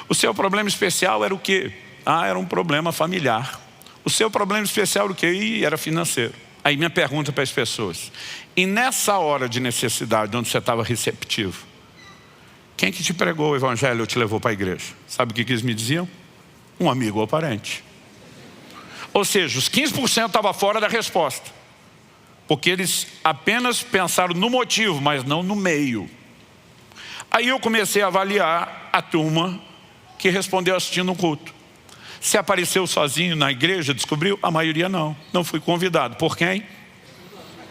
S1: O seu problema especial era o quê? Era um problema familiar. O seu problema especial era o quê? Era financeiro. Aí minha pergunta para as pessoas: e nessa hora de necessidade, onde você estava receptivo, quem que te pregou o evangelho ou te levou para a igreja? Sabe o que eles me diziam? Um amigo ou parente. Ou seja, os 15% estavam fora da resposta, porque eles apenas pensaram no motivo, mas não no meio. Aí eu comecei a avaliar a turma que respondeu assistindo um culto. Se apareceu sozinho na igreja, descobriu? A maioria não. Não fui convidado. Por quem?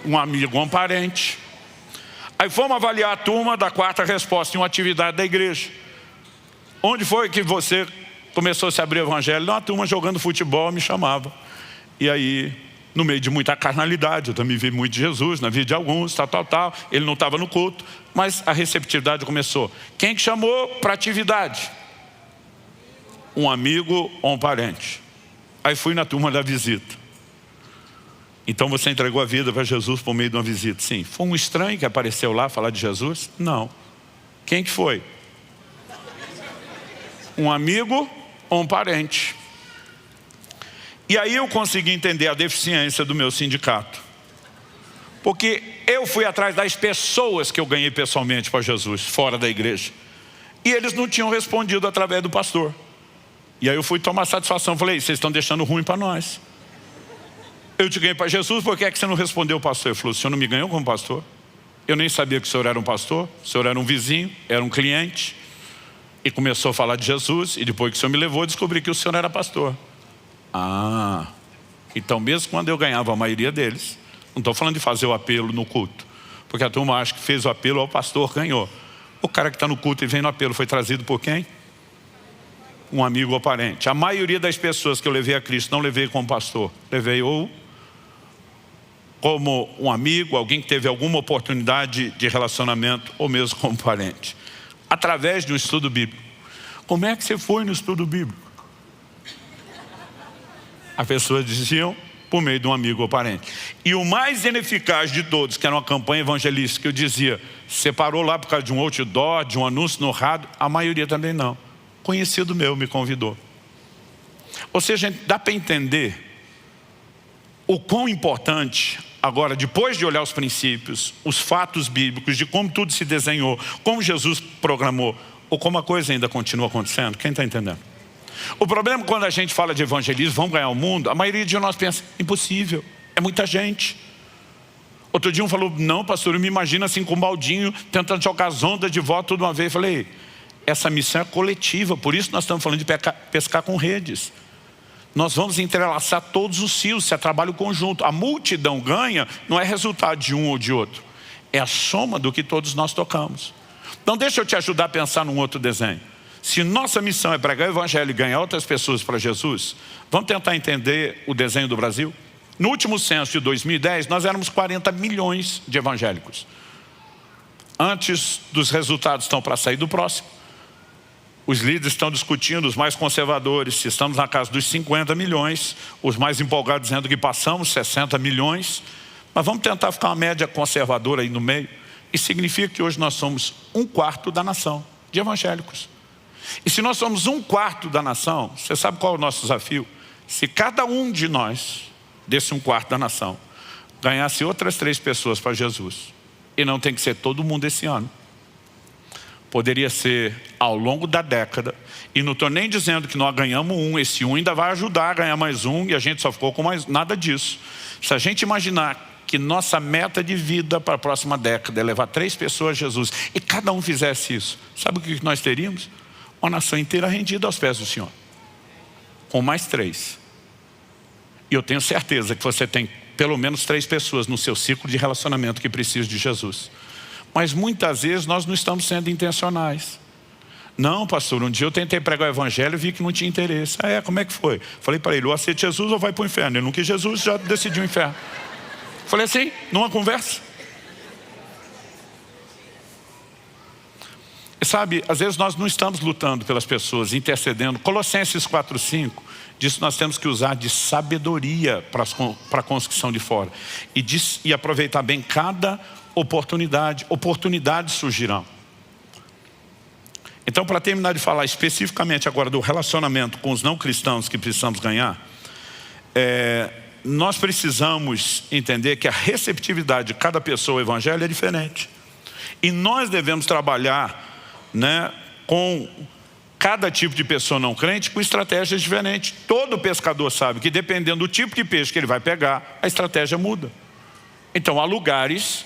S1: Um amigo ou um parente. Aí fomos avaliar a turma da quarta resposta em uma atividade da igreja. Onde foi que você começou a se abrir o evangelho? Não, a turma jogando futebol me chamava. E aí, no meio de muita carnalidade, eu também vi muito de Jesus na vida de alguns, tal. Ele não estava no culto, mas a receptividade começou. Quem que chamou para atividade? Um amigo ou um parente. Aí fui na turma da visita. Então você entregou a vida para Jesus por meio de uma visita? Sim. Foi um estranho que apareceu lá falar de Jesus? Não. Quem que foi? Um amigo ou um parente. E aí eu consegui entender a deficiência do meu sindicato. Porque eu fui atrás das pessoas que eu ganhei pessoalmente para Jesus, fora da igreja. E eles não tinham respondido através do pastor. E aí eu fui tomar satisfação, falei: vocês estão deixando ruim para nós. Eu te ganhei para Jesus, por que é que você não respondeu o pastor? Ele falou: o senhor não me ganhou como pastor? Eu nem sabia que o senhor era um pastor, o senhor era um vizinho, era um cliente. E começou a falar de Jesus, e depois que o senhor me levou, eu descobri que o senhor era pastor. Então mesmo quando eu ganhava a maioria deles, não estou falando de fazer o apelo no culto, porque a turma acha que fez o apelo ao pastor, ganhou. O cara que está no culto e vem no apelo foi trazido por quem? Um amigo ou parente. A maioria das pessoas que eu levei a Cristo não levei como pastor, levei ou como um amigo, alguém que teve alguma oportunidade de relacionamento, ou mesmo como parente, através de um estudo bíblico. Como é que você foi no estudo bíblico? As pessoas diziam: por meio de um amigo ou parente. E o mais ineficaz de todos, que era uma campanha evangelística, eu dizia: você parou lá por causa de um outdoor, de um anúncio no rádio? A maioria também não. Conhecido meu me convidou. Ou seja, dá para entender o quão importante, agora, depois de olhar os princípios, os fatos bíblicos, de como tudo se desenhou, como Jesus programou, ou como a coisa ainda continua acontecendo. Quem está entendendo? O problema quando a gente fala de evangelismo, vamos ganhar o mundo, a maioria de nós pensa: impossível, é muita gente. Outro dia um falou: não, pastor, eu me imagino assim com um baldinho, tentando jogar as ondas de volta toda uma vez. Eu falei: essa missão é coletiva, por isso nós estamos falando de pescar com redes. Nós vamos entrelaçar todos os fios, se é trabalho conjunto. A multidão ganha, não é resultado de um ou de outro, é a soma do que todos nós tocamos. Então deixa eu te ajudar a pensar num outro desenho. Se nossa missão é pregar o evangelho e ganhar outras pessoas para Jesus, vamos tentar entender o desenho do Brasil? No último censo de 2010, nós éramos 40 milhões de evangélicos. Antes dos resultados estão para sair do próximo. Os líderes estão discutindo, os mais conservadores, se estamos na casa dos 50 milhões, os mais empolgados dizendo que passamos 60 milhões. Mas vamos tentar ficar uma média conservadora aí no meio. Isso significa que hoje nós somos 1/4 da nação de evangélicos. E se nós somos 1/4 da nação, você sabe qual é o nosso desafio? Se cada um de nós, desse 1/4 da nação, ganhasse outras 3 pessoas para Jesus, e não tem que ser todo mundo esse ano, poderia ser ao longo da década, e não estou nem dizendo que nós ganhamos esse ainda vai ajudar a ganhar mais e a gente só ficou com mais nada disso. Se a gente imaginar que nossa meta de vida para a próxima década é levar 3 pessoas a Jesus, e cada um fizesse isso, sabe o que nós teríamos? Uma nação inteira rendida aos pés do Senhor, com mais 3. E eu tenho certeza que você tem pelo menos 3 pessoas no seu ciclo de relacionamento que precisam de Jesus. Mas muitas vezes nós não estamos sendo intencionais. Não, pastor, um dia eu tentei pregar o evangelho e vi que não tinha interesse. Como é que foi? Falei para ele: ou aceita Jesus ou vai para o inferno. Ele não quis Jesus, já decidiu o inferno. Falei assim, numa conversa. E sabe, às vezes nós não estamos lutando pelas pessoas, intercedendo. Colossenses 4:5 diz que nós temos que usar de sabedoria para a construção de fora. E aproveitar bem cada oportunidades surgirão. Então, para terminar de falar especificamente agora do relacionamento com os não cristãos que precisamos ganhar, nós precisamos entender que a receptividade de cada pessoa ao evangelho é diferente. E nós devemos trabalhar, né, com cada tipo de pessoa não crente com estratégias diferentes. Todo pescador sabe que dependendo do tipo de peixe que ele vai pegar, a estratégia muda. Então há lugares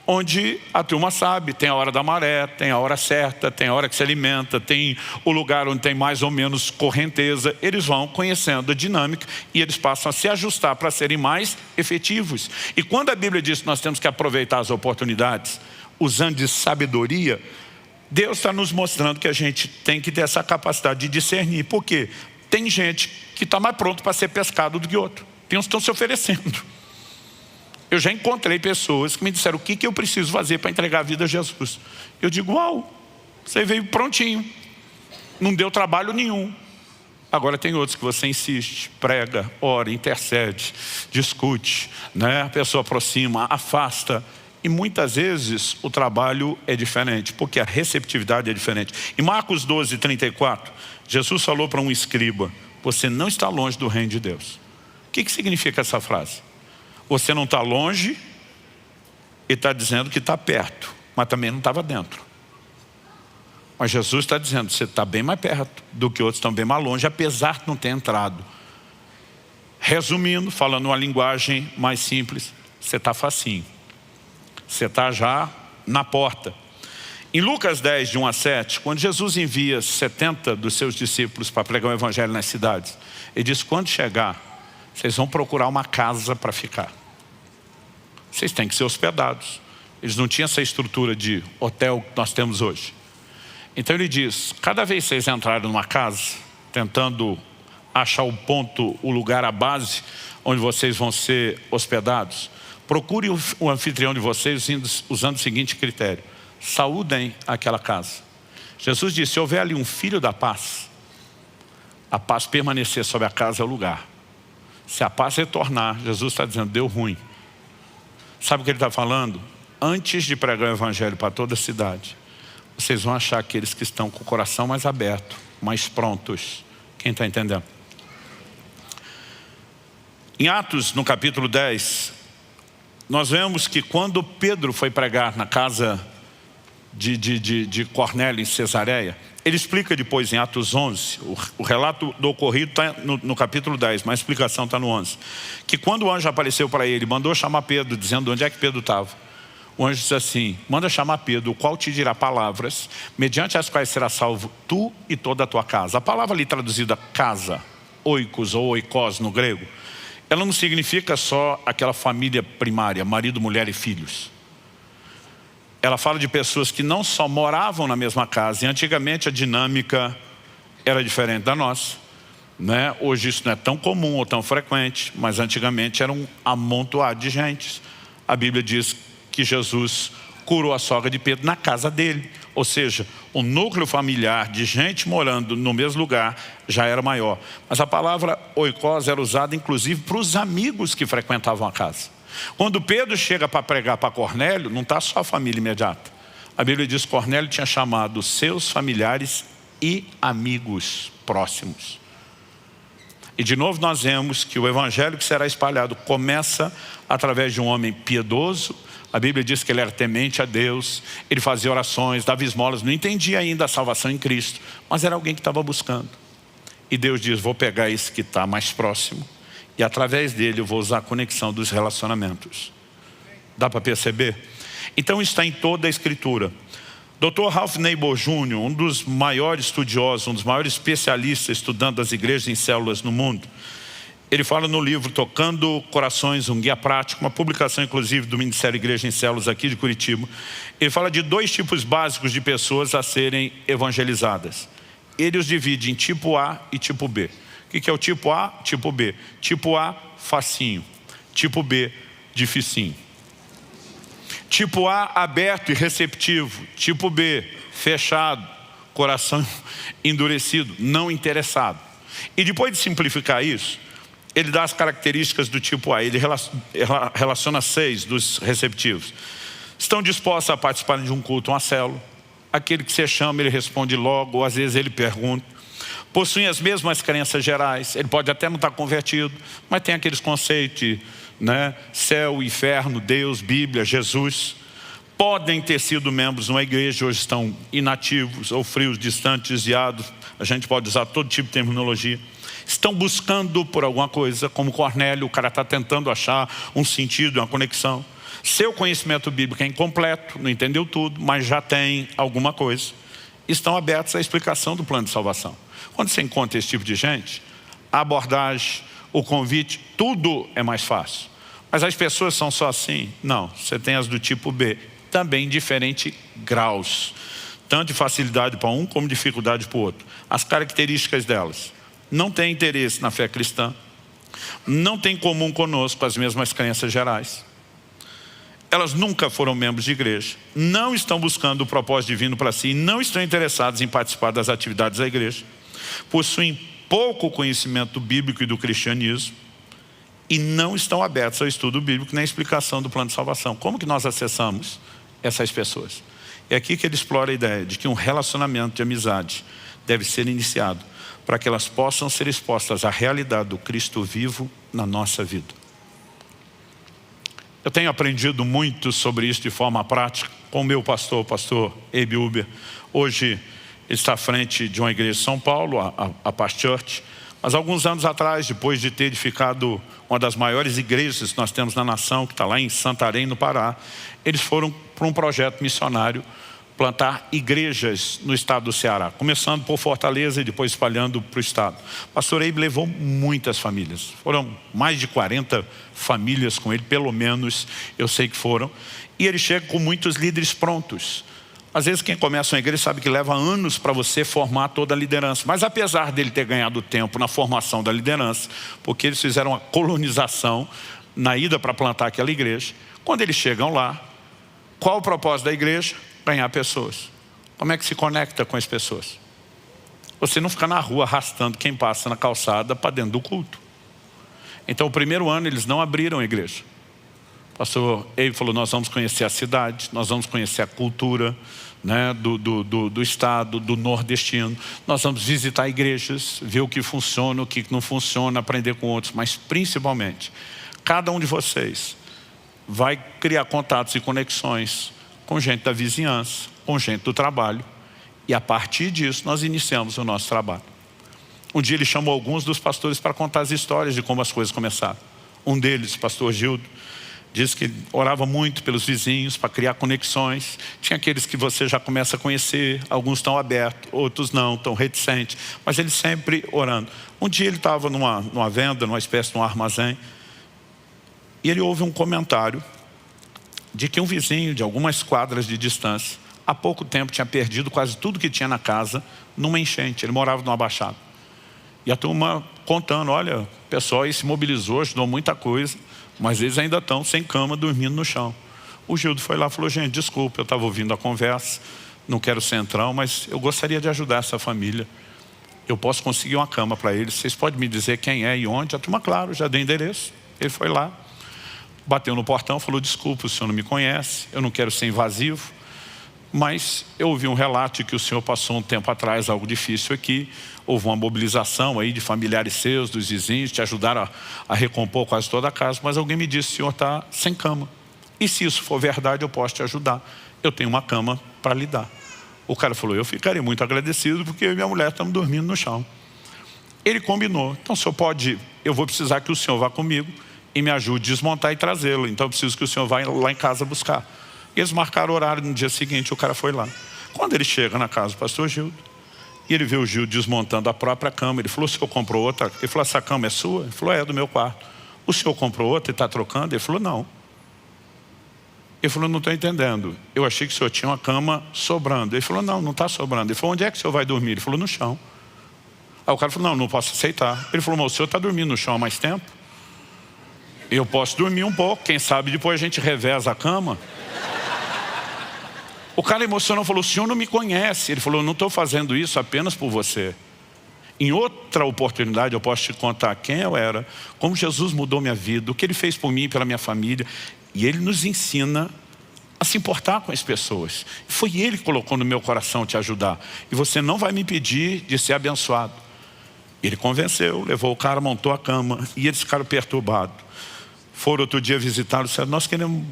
S1: onde a turma sabe, tem a hora da maré, tem a hora certa, tem a hora que se alimenta, tem o lugar onde tem mais ou menos correnteza. Eles vão conhecendo a dinâmica e eles passam a se ajustar para serem mais efetivos. E quando a Bíblia diz que nós temos que aproveitar as oportunidades, usando de sabedoria, Deus está nos mostrando que a gente tem que ter essa capacidade de discernir. Por quê? Tem gente que está mais pronto para ser pescado do que outro. Tem uns que estão se oferecendo. Eu já encontrei pessoas que me disseram o que eu preciso fazer para entregar a vida a Jesus. Eu digo, uau, você veio prontinho. Não deu trabalho nenhum. Agora tem outros que você insiste, prega, ora, intercede, discute, né? A pessoa aproxima, afasta. E muitas vezes o trabalho é diferente, porque a receptividade é diferente. Em Marcos 12, 34, Jesus falou para um escriba, você não está longe do reino de Deus. O que significa essa frase? Você não está longe, ele está dizendo que está perto, mas também não estava dentro. Mas Jesus está dizendo, você está bem mais perto do que outros estão bem mais longe, apesar de não ter entrado. Resumindo, falando uma linguagem mais simples, você está facinho. Você está já na porta. Em Lucas 10, de 1 a 7, quando Jesus envia 70 dos seus discípulos para pregar o evangelho nas cidades, ele diz, quando chegar, vocês vão procurar uma casa para ficar. Vocês têm que ser hospedados. Eles não tinham essa estrutura de hotel que nós temos hoje. Então ele diz, cada vez que vocês entrarem numa casa, tentando achar o ponto, o lugar, a base, onde vocês vão ser hospedados, procure o anfitrião de vocês usando o seguinte critério. Saúdem aquela casa. Jesus disse, se houver ali um filho da paz, a paz permanecer sobre a casa é o lugar. Se a paz retornar, Jesus está dizendo, deu ruim. Sabe o que ele está falando? Antes de pregar o evangelho para toda a cidade, vocês vão achar aqueles que estão com o coração mais aberto, mais prontos. Quem está entendendo? Em Atos, no capítulo 10, nós vemos que quando Pedro foi pregar na casa de Cornélio em Cesareia, ele explica depois em Atos 11, o relato do ocorrido está no capítulo 10, mas a explicação está no 11, que quando o anjo apareceu para ele, mandou chamar Pedro, dizendo onde é que Pedro estava. O anjo disse assim, manda chamar Pedro, o qual te dirá palavras, mediante as quais será salvo tu e toda a tua casa. A palavra ali traduzida casa, oikos ou oikos no grego, ela não significa só aquela família primária, marido, mulher e filhos. Ela fala de pessoas que não só moravam na mesma casa, e antigamente a dinâmica era diferente da nossa, né? Hoje isso não é tão comum ou tão frequente, mas antigamente era um amontoado de gente. A Bíblia diz que Jesus curou a sogra de Pedro na casa dele. Ou seja, o núcleo familiar de gente morando no mesmo lugar já era maior. Mas a palavra oikos era usada inclusive para os amigos que frequentavam a casa. Quando Pedro chega para pregar para Cornélio, não está só a família imediata. A Bíblia diz que Cornélio tinha chamado seus familiares e amigos próximos. E de novo nós vemos que o evangelho que será espalhado começa através de um homem piedoso. A Bíblia diz que ele era temente a Deus, ele fazia orações, dava esmolas, não entendia ainda a salvação em Cristo, mas era alguém que estava buscando. E Deus diz, vou pegar esse que está mais próximo, e através dele eu vou usar a conexão dos relacionamentos. Dá para perceber? Então está em toda a Escritura. Dr. Ralph Neighbor Jr., um dos maiores estudiosos, um dos maiores especialistas estudando as igrejas em células no mundo, ele fala no livro Tocando Corações, um guia prático, uma publicação inclusive do Ministério Igreja em Células aqui de Curitiba. Ele fala de 2 tipos básicos de pessoas a serem evangelizadas. Ele os divide em tipo A e tipo B. O que é o tipo A? Tipo B. Tipo A, facinho. Tipo B, dificinho. Tipo A, aberto e receptivo. Tipo B, fechado, coração endurecido, não interessado. E depois de simplificar isso, ele dá as características do tipo A. Ele relaciona 6 dos receptivos. Estão dispostos a participar de um culto, uma célula. Aquele que você chama, ele responde logo, ou às vezes ele pergunta. Possuem as mesmas crenças gerais. Ele pode até não estar convertido, mas tem aqueles conceitos de céu, inferno, Deus, Bíblia, Jesus. Podem ter sido membros de uma igreja, hoje estão inativos ou frios, distantes, desviados. A gente pode usar todo tipo de terminologia. Estão buscando por alguma coisa, como Cornélio, o cara está tentando achar um sentido, uma conexão. Seu conhecimento bíblico é incompleto, não entendeu tudo, mas já tem alguma coisa. Estão abertos à explicação do plano de salvação. Quando você encontra esse tipo de gente, a abordagem, o convite, tudo é mais fácil. Mas as pessoas são só assim? Não, você tem as do tipo B, também em diferentes graus. Tanto de facilidade para um, como dificuldade para o outro. As características delas: não têm interesse na fé cristã, não têm em comum conosco as mesmas crenças gerais. Elas nunca foram membros de igreja, não estão buscando o propósito divino para si, não estão interessados em participar das atividades da igreja, possuem pouco conhecimento bíblico e do cristianismo e não estão abertos ao estudo bíblico nem à explicação do plano de salvação. Como que nós acessamos essas pessoas? É aqui que ele explora a ideia de que um relacionamento de amizade deve ser iniciado para que elas possam ser expostas à realidade do Cristo vivo na nossa vida. Eu tenho aprendido muito sobre isso de forma prática com o meu pastor, o pastor Abe Uber. Hoje ele está à frente de uma igreja em São Paulo, a Past Church. Mas alguns anos atrás, depois de ter edificado uma das maiores igrejas que nós temos na nação, que está lá em Santarém, no Pará, eles foram para um projeto missionário plantar igrejas no estado do Ceará, começando por Fortaleza e depois espalhando para o estado. O pastor Abe levou muitas famílias, foram mais de 40 famílias com ele, pelo menos eu sei que foram, e ele chega com muitos líderes prontos. Às vezes quem começa uma igreja sabe que leva anos para você formar toda a liderança, mas apesar dele ter ganhado tempo na formação da liderança, porque eles fizeram uma colonização na ida para plantar aquela igreja, quando eles chegam lá, qual o propósito da igreja? Ganhar pessoas. Como é que se conecta com as pessoas? Você não fica na rua arrastando quem passa na calçada para dentro do culto. Então o primeiro ano eles não abriram a igreja. O pastor Abe falou: nós vamos conhecer a cidade, nós vamos conhecer a cultura do estado, do nordestino. Nós vamos visitar igrejas, ver o que funciona, o que não funciona, aprender com outros. Mas principalmente, cada um de vocês vai criar contatos e conexões com gente da vizinhança, com gente do trabalho. E a partir disso nós iniciamos o nosso trabalho. Um dia ele chamou alguns dos pastores para contar as histórias de como as coisas começaram. Um deles, o pastor Gildo, disse que orava muito pelos vizinhos para criar conexões. Tinha aqueles que você já começa a conhecer, alguns estão abertos, outros não, estão reticentes, mas ele sempre orando. Um dia ele estava numa venda, numa espécie de um armazém, e ele ouve um comentário de que um vizinho de algumas quadras de distância, há pouco tempo tinha perdido quase tudo que tinha na casa numa enchente. Ele morava numa baixada. E a turma contando: olha, o pessoal aí se mobilizou, ajudou muita coisa, mas eles ainda estão sem cama, dormindo no chão. O Gildo foi lá e falou: gente, desculpa, eu estava ouvindo a conversa, não quero ser entrão, mas eu gostaria de ajudar essa família. Eu posso conseguir uma cama para eles, vocês podem me dizer quem é e onde? A turma, claro, já deu endereço. Ele foi lá, bateu no portão, falou: desculpa, o senhor não me conhece, eu não quero ser invasivo, mas eu ouvi um relato de que o senhor passou um tempo atrás algo difícil aqui, houve uma mobilização aí de familiares seus, dos vizinhos, te ajudaram a recompor quase toda a casa, mas alguém me disse: o senhor está sem cama. E se isso for verdade, eu posso te ajudar. Eu tenho uma cama para lhe dar. O cara falou: eu ficaria muito agradecido, porque eu e minha mulher estamos dormindo no chão. Ele combinou: então o senhor pode, eu vou precisar que o senhor vá comigo e me ajude a desmontar e trazê-lo. Então eu preciso que o senhor vá lá em casa buscar. Eles marcaram o horário no dia seguinte, o cara foi lá. Quando ele chega na casa do pastor Gildo, e ele vê o Gildo desmontando a própria cama, ele falou: o senhor comprou outra? Ele falou: essa cama é sua? Ele falou: é do meu quarto. O senhor comprou outra e está trocando? Ele falou: não. Ele falou: não estou entendendo. Eu achei que o senhor tinha uma cama sobrando. Ele falou: não, não está sobrando. Ele falou: onde é que o senhor vai dormir? Ele falou: no chão. Aí o cara falou: não, não posso aceitar. Ele falou: mas o senhor está dormindo no chão há mais tempo? Eu posso dormir um pouco, quem sabe depois a gente reveza a cama. O cara emocionou, falou: o senhor não me conhece. Ele falou: eu não estou fazendo isso apenas por você. Em outra oportunidade eu posso te contar quem eu era, como Jesus mudou minha vida, o que Ele fez por mim e pela minha família. E Ele nos ensina a se importar com as pessoas. Foi Ele que colocou no meu coração te ajudar. E você não vai me impedir de ser abençoado. Ele convenceu, levou o cara, montou a cama, e eles ficaram perturbados. Foram outro dia visitá-lo e disseram: nós queremos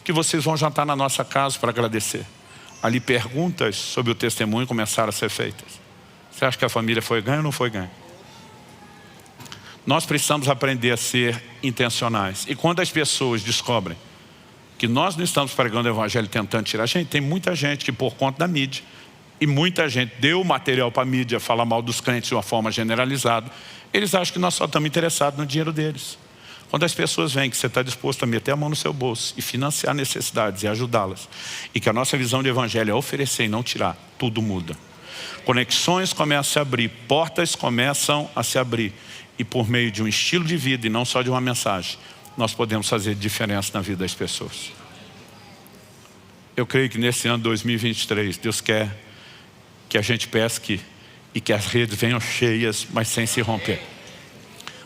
S1: que vocês vão jantar na nossa casa para agradecer. Ali perguntas sobre o testemunho começaram a ser feitas. Você acha que a família foi ganha ou não foi ganha? Nós precisamos aprender a ser intencionais. E quando as pessoas descobrem que nós não estamos pregando o evangelho tentando tirar a gente, tem muita gente que por conta da mídia, e muita gente deu material para a mídia falar mal dos crentes de uma forma generalizada, eles acham que nós só estamos interessados no dinheiro deles. Quando as pessoas veem que você está disposto a meter a mão no seu bolso e financiar necessidades e ajudá-las, e que a nossa visão de evangelho é oferecer e não tirar, tudo muda. Conexões começam a se abrir, portas começam a se abrir, e por meio de um estilo de vida e não só de uma mensagem, nós podemos fazer diferença na vida das pessoas. Eu creio que nesse ano 2023, Deus quer que a gente pesque e que as redes venham cheias, mas sem se romper.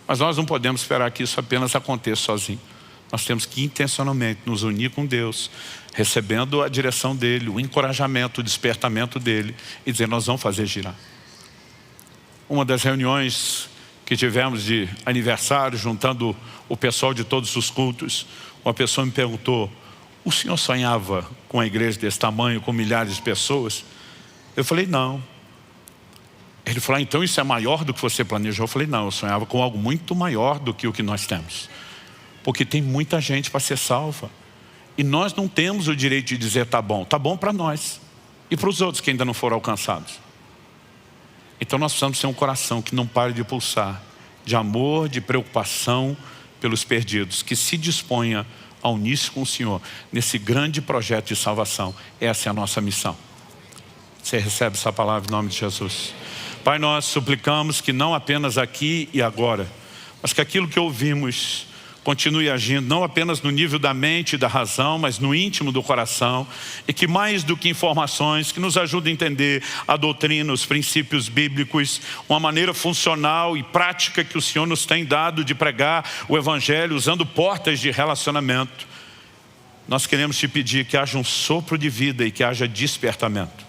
S1: Mas nós não podemos esperar que isso apenas aconteça sozinho. Nós temos que intencionalmente nos unir com Deus, recebendo a direção dEle, o encorajamento, o despertamento dEle, e dizer: nós vamos fazer girar. Uma das reuniões que tivemos de aniversário, juntando o pessoal de todos os cultos, uma pessoa me perguntou: o senhor sonhava com uma igreja desse tamanho, com milhares de pessoas? Eu falei: não. Ele falou: então isso é maior do que você planejou? Eu falei: não, eu sonhava com algo muito maior do que o que nós temos. Porque tem muita gente para ser salva. E nós não temos o direito de dizer: tá bom para nós. E para os outros que ainda não foram alcançados. Então nós precisamos ter um coração que não pare de pulsar, de amor, de preocupação pelos perdidos, que se disponha a unir-se com o Senhor nesse grande projeto de salvação. Essa é a nossa missão. Você recebe essa palavra em nome de Jesus. Pai, nós suplicamos que não apenas aqui e agora, mas que aquilo que ouvimos continue agindo, não apenas no nível da mente e da razão, mas no íntimo do coração, e que mais do que informações, que nos ajude a entender a doutrina, os princípios bíblicos, uma maneira funcional e prática que o Senhor nos tem dado de pregar o evangelho, usando portas de relacionamento. Nós queremos te pedir que haja um sopro de vida e que haja despertamento.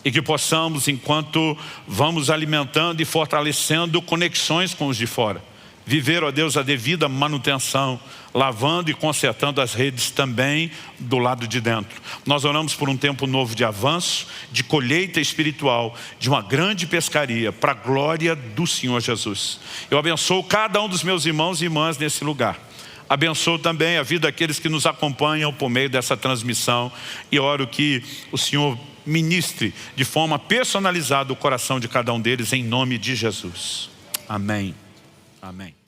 S1: E que possamos, enquanto vamos alimentando e fortalecendo conexões com os de fora, viver, ó Deus, a devida manutenção, lavando e consertando as redes também do lado de dentro. Nós oramos por um tempo novo de avanço, de colheita espiritual, de uma grande pescaria, para a glória do Senhor Jesus. Eu abençoo cada um dos meus irmãos e irmãs nesse lugar. Abençoo também a vida daqueles que nos acompanham por meio dessa transmissão, e oro que o Senhor ministre de forma personalizada o coração de cada um deles, em nome de Jesus. Amém. Amém.